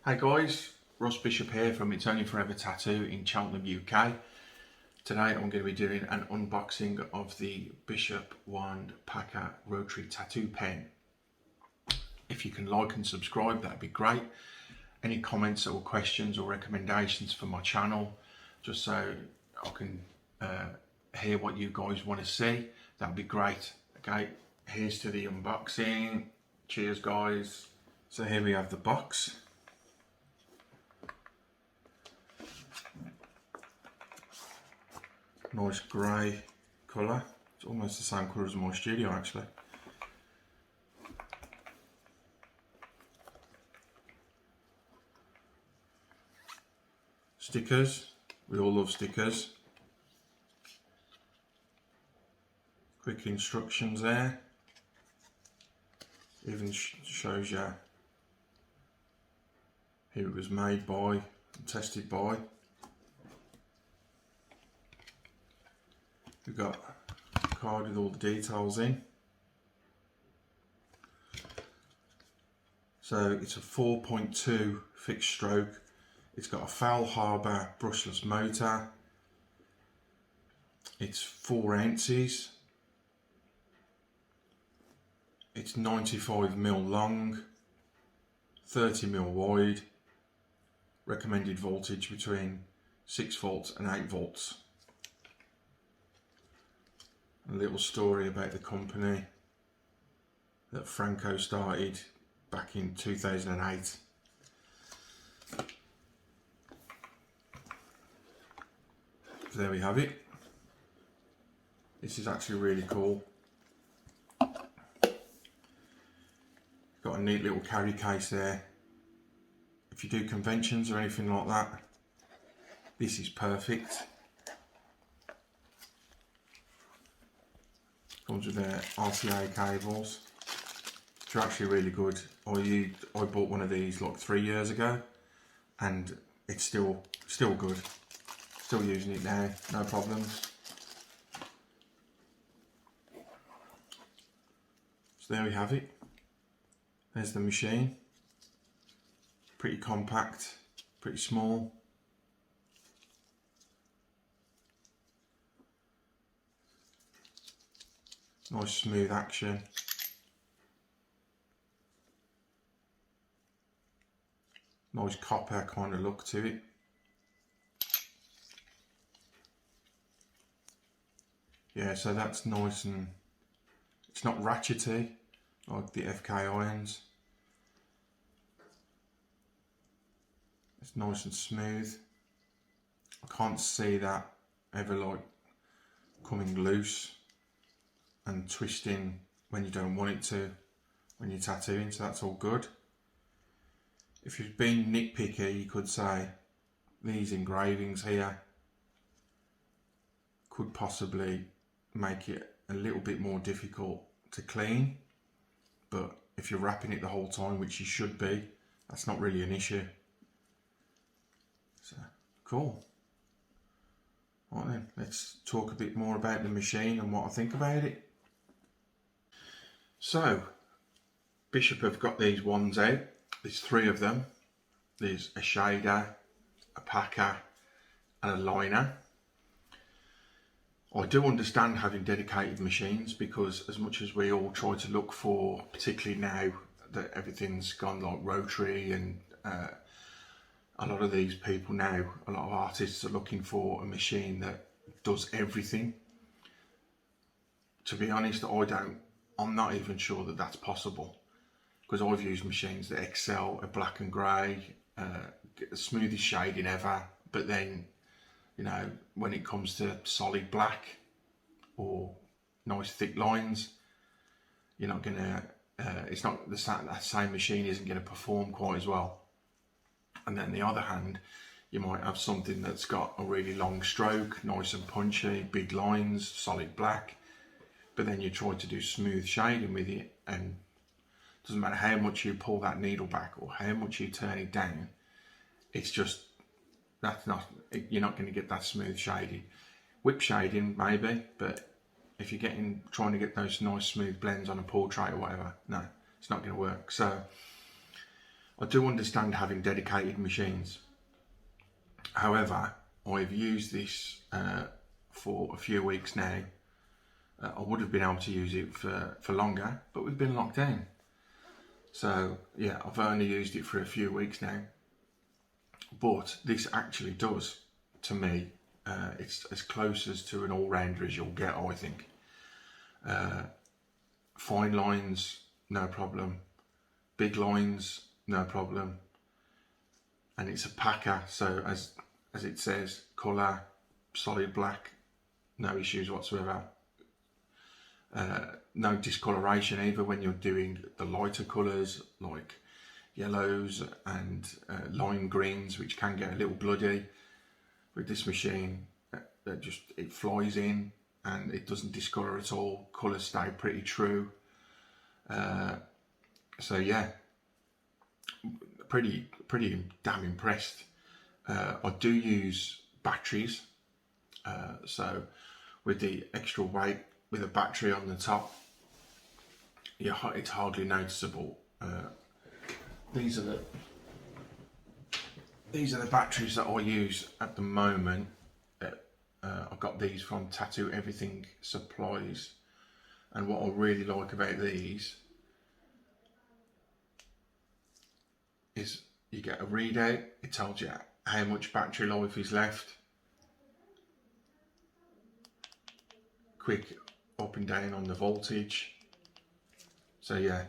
Hey guys, Ross Bishop here from It's Only Forever Tattoo in Cheltenham, UK. Today I'm going to be doing an unboxing of the Bishop Wand Packer Rotary Tattoo Pen. If you can like and subscribe, that'd be great. Any comments or questions or recommendations for my channel, just so I can hear what you guys want to see, that'd be great. Okay, here's to the unboxing. Cheers guys. So here we have the box. Nice grey colour. It's almost the same colour as my studio actually. Stickers. We all love stickers. Quick instructions there. Even shows you who it was made by and tested by. We've got a card with all the details in. So it's a 4.2 fixed stroke. It's got a Failhaber brushless motor. It's 4 ounces. It's 95mm long, 30mm wide. Recommended voltage between 6 volts and 8 volts. A little story about the company that Franco started back in 2008. So there we have it. This is actually really cool. Got a neat little carry case there. If you do conventions or anything like that, this is perfect. Comes with their RCA cables, which are actually really good. I bought one of these like 3 years ago, and it's still good. Still using it now, no problems. So there we have it. There's the machine. Pretty compact, pretty small. Nice smooth action. Nice copper kind of look to it. Yeah, so that's nice, and it's not ratchety like the FK irons. It's nice and smooth. I can't see that ever like coming loose and twisting when you don't want it to when you're tattooing, so that's all good. If you've been nitpicky, you could say these engravings here could possibly make it a little bit more difficult to clean, but if you're wrapping it the whole time, which you should be, that's not really an issue. So cool. Right then, let's talk a bit more about the machine and what I think about it. So, Bishop have got these wands out. There's 3 of them. There's a shader, a packer, and a liner. I do understand having dedicated machines, because as much as we all try to look for, particularly now that everything's gone like rotary, and a lot of these people now, a lot of artists are looking for a machine that does everything. To be honest, I'm not even sure that that's possible, because I've used machines that excel at black and grey, get the smoothest shading ever, but then, you know, when it comes to solid black or nice thick lines, you're not gonna, it's not that same machine isn't gonna perform quite as well. And then on the other hand, you might have something that's got a really long stroke, nice and punchy, big lines, solid black, but then you try to do smooth shading with it, and it doesn't matter how much you pull that needle back or how much you turn it down, it's just, you're not going to get that smooth shading. Whip shading maybe, but if you're trying to get those nice smooth blends on a portrait or whatever, no, it's not going to work. So I do understand having dedicated machines. However, I've used this for a few weeks now. I would have been able to use it for longer, but we've been locked down. So yeah, I've only used it for a few weeks now. But this actually does, to me, it's as close as to an all-rounder as you'll get, I think. Fine lines, no problem. Big lines, no problem. And it's a packer, so as it says, colour, solid black, no issues whatsoever. No discoloration either when you're doing the lighter colours like yellows and lime greens, which can get a little bloody. With this machine, it flies in and it doesn't discolour at all. Colours stay pretty true. So yeah, pretty damn impressed. I do use batteries, so with the extra weight with a battery on the top, yeah, it's hardly noticeable. These are the batteries that I use at the moment. I got these from Tattoo Everything Supplies, and what I really like about these is you get a readout. It tells you how much battery life is left. Quick up and down on the voltage. So yeah,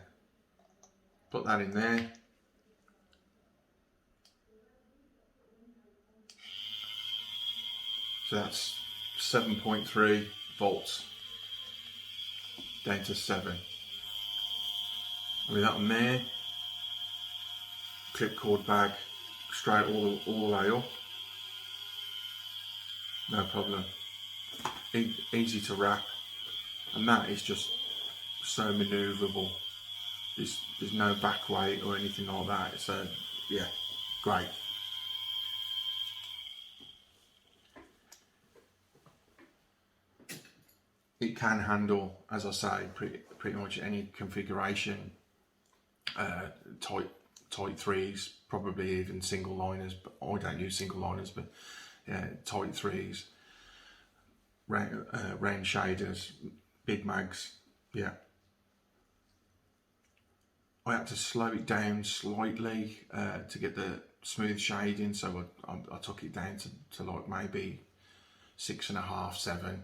put that in there. So that's 7.3 volts down to 7. With that on there, clip cord bag straight all the way up. No problem. Easy to wrap, and that is just so manoeuvrable. There's no back weight or anything like that. So yeah, great. It can handle, as I say, pretty much any configuration. Tight threes, probably even single liners, but I don't use single liners, but yeah, tight threes, rain shaders, big mags, yeah. I had to slow it down slightly to get the smooth shading, so I took it down to like maybe 6.5, 7.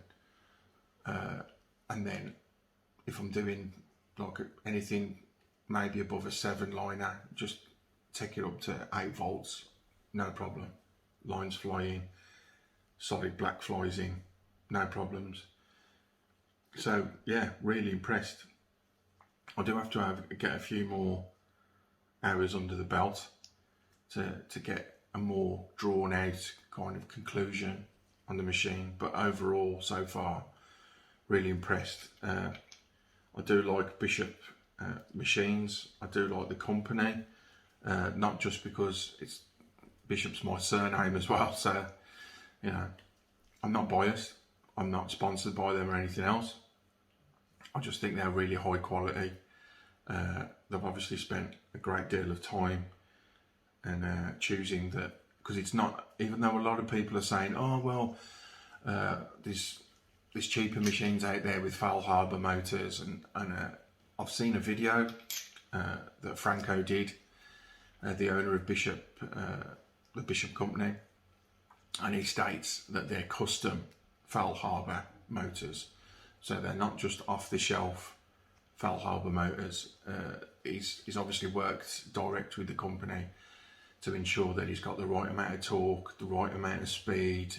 And then if I'm doing like anything maybe above a 7 liner, just take it up to 8 volts, no problem. Lines flying, solid black flies in, no problems. So yeah, really impressed. I do have to get a few more hours under the belt to get a more drawn out kind of conclusion on the machine, but overall so far really impressed. I do like Bishop machines. I do like the company, not just because Bishop's my surname as well, so you know, I'm not biased. I'm not sponsored by them or anything else. I just think they're really high quality. They've obviously spent a great deal of time and choosing that, because it's not, even though a lot of people are saying, oh well, there's cheaper machines out there with Failhaber motors, and I've seen a video that Franco did, the owner of Bishop, the Bishop company, and he states that they're custom Failhaber motors, so they're not just off the shelf Failhaber motors. He's obviously worked direct with the company to ensure that he's got the right amount of torque, the right amount of speed,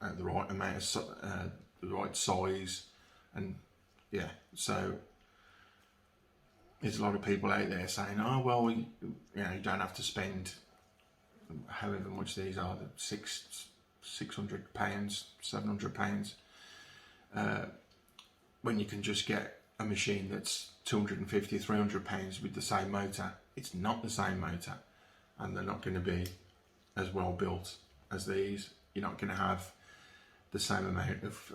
the right amount of the right size, and yeah. So there's a lot of people out there saying, oh well, you don't have to spend however much these are, £600, £700, when you can just get a machine that's £250, £300 with the same motor. It's not the same motor, and they're not going to be as well built as these. You're not going to have the same amount of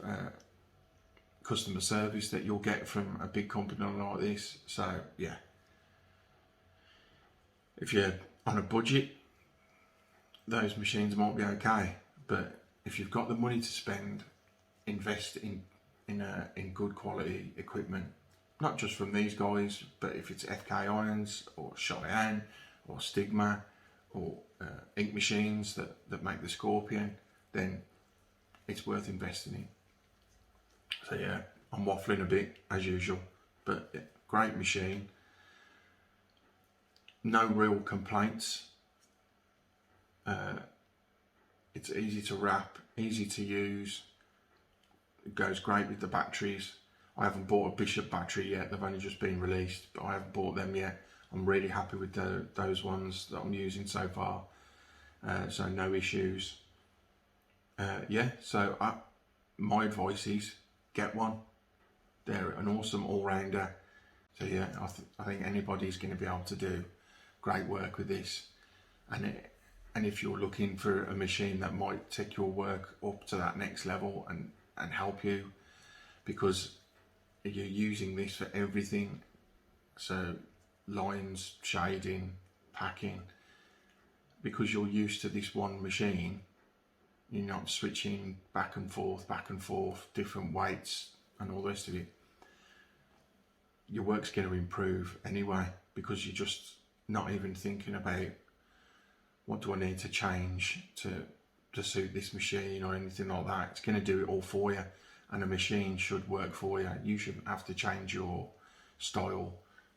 customer service that you'll get from a big company like this. So yeah, If you're on a budget, those machines might be okay, but if you've got the money to spend, invest in good quality equipment, not just from these guys, but if it's FK Irons or Cheyenne or Stigma or ink machines that make the Scorpion, then it's worth investing in. So yeah, I'm waffling a bit as usual, but yeah, great machine. No real complaints. It's easy to wrap, easy to use. It goes great with the batteries. I haven't bought a Bishop battery yet. They've only just been released, but I haven't bought them yet. I'm really happy with those ones that I'm using so far. So no issues. Yeah, so my advice is get one. They're an awesome all-rounder. So yeah, I think anybody's going to be able to do great work with this. And if you're looking for a machine that might take your work up to that next level and help you, because you're using this for everything, so lines, shading, packing, because you're used to this one machine, you're not switching back and forth, different weights and all the rest of it. Your work's going to improve anyway, because you're just not even thinking about what do I need to change to suit this machine or anything like that. It's going to do it all for you, and the machine should work for you. You shouldn't have to change your style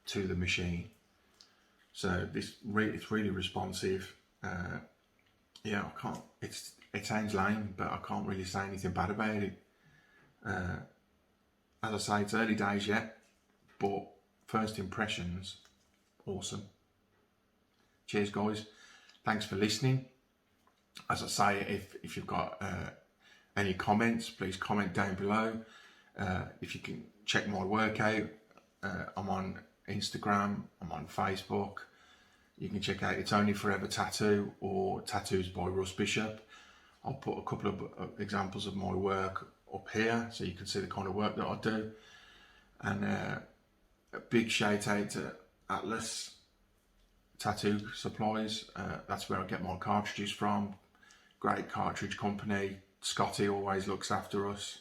to the machine. So it's really responsive. Yeah, I can't. It sounds lame, but I can't really say anything bad about it. As I say, it's early days yet, but first impressions, awesome. Cheers, guys. Thanks for listening. As I say, if you've got any comments, please comment down below. If you can check my work out, I'm on Instagram, I'm on Facebook. You can check out It's Only Forever Tattoo or Tattoos by Russ Bishop. I'll put a couple of examples of my work up here so you can see the kind of work that I do. And a big shout out to Atlas Tattoo Supplies. That's where I get my cartridges from. Great cartridge company. Scotty always looks after us.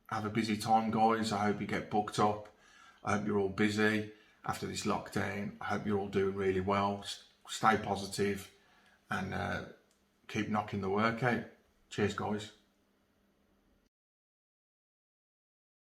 Have a busy time, guys. I hope you get booked up. I hope you're all busy after this lockdown. I hope you're all doing really well. Stay positive and keep knocking the work out. Cheers, guys.